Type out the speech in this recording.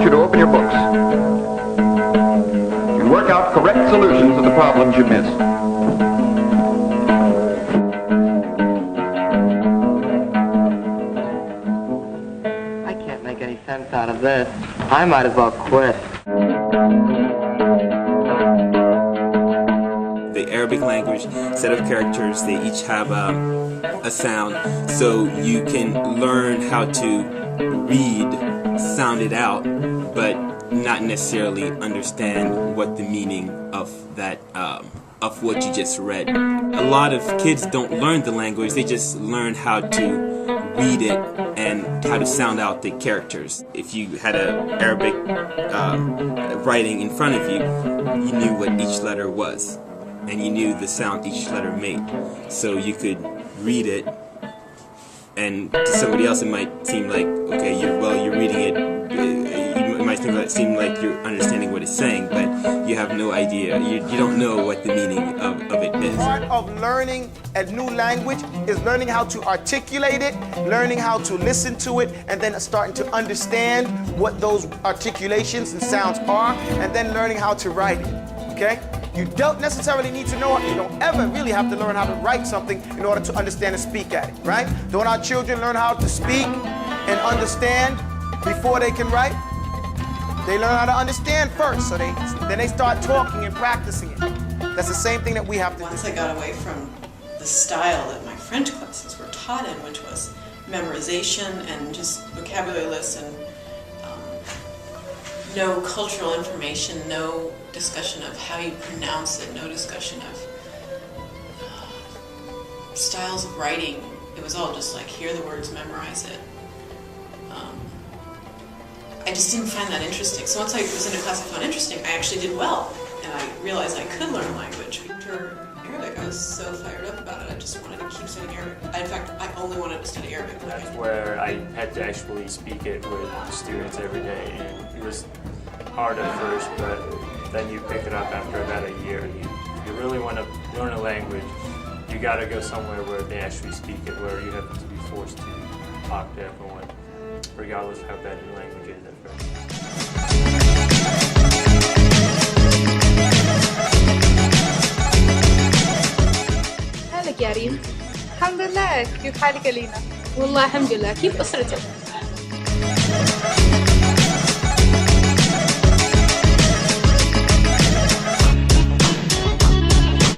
want you to open your books and work out correct solutions of the problems you missed. I can't make any sense out of this. I might as well quit. The Arabic language set of characters, they each have a sound, so you can learn how to read, sound it out, but not necessarily understand what the meaning of that of what you just read. A lot of kids don't learn the language, they just learn how to read it and how to sound out the characters. If you had a Arabic writing in front of you, you knew what each letter was, and you knew the sound each letter made. So you could read it, and to somebody else it might seem like, okay, you're reading it, it might seem like you're understanding what it's saying, but you have no idea, you don't know what the meaning of it is. Part of learning a new language is learning how to articulate it, learning how to listen to it, and then starting to understand what those articulations and sounds are, and then learning how to write it, okay? You don't necessarily need to know it. You don't ever really have to learn how to write something in order to understand and speak at it, right? Don't our children learn how to speak and understand before they can write? They learn how to understand first, so then they start talking and practicing it. That's the same thing that we have to do. Once I got away from the style that my French classes were taught in, which was memorization and just vocabulary lists and no cultural information, no discussion of how you pronounce it, no discussion of styles of writing. It was all just like, hear the words, memorize it. I just didn't find that interesting. So once I was in a class I found interesting, I actually did well. And I realized I could learn a language. After Arabic, I was so fired up about it. I just wanted to keep studying Arabic. In fact, I only wanted to study Arabic. That's where I had to actually speak it with students every day. And it was hard at first, but then you pick it up after about a year. You really want to learn a language, you got to go somewhere where they actually speak it, where you have to be forced to talk to everyone, regardless of how bad your language is at first. هلا كريم. الحمد لله، كيف حالك ألينا؟ والله الحمد لله، كيف أسرتك؟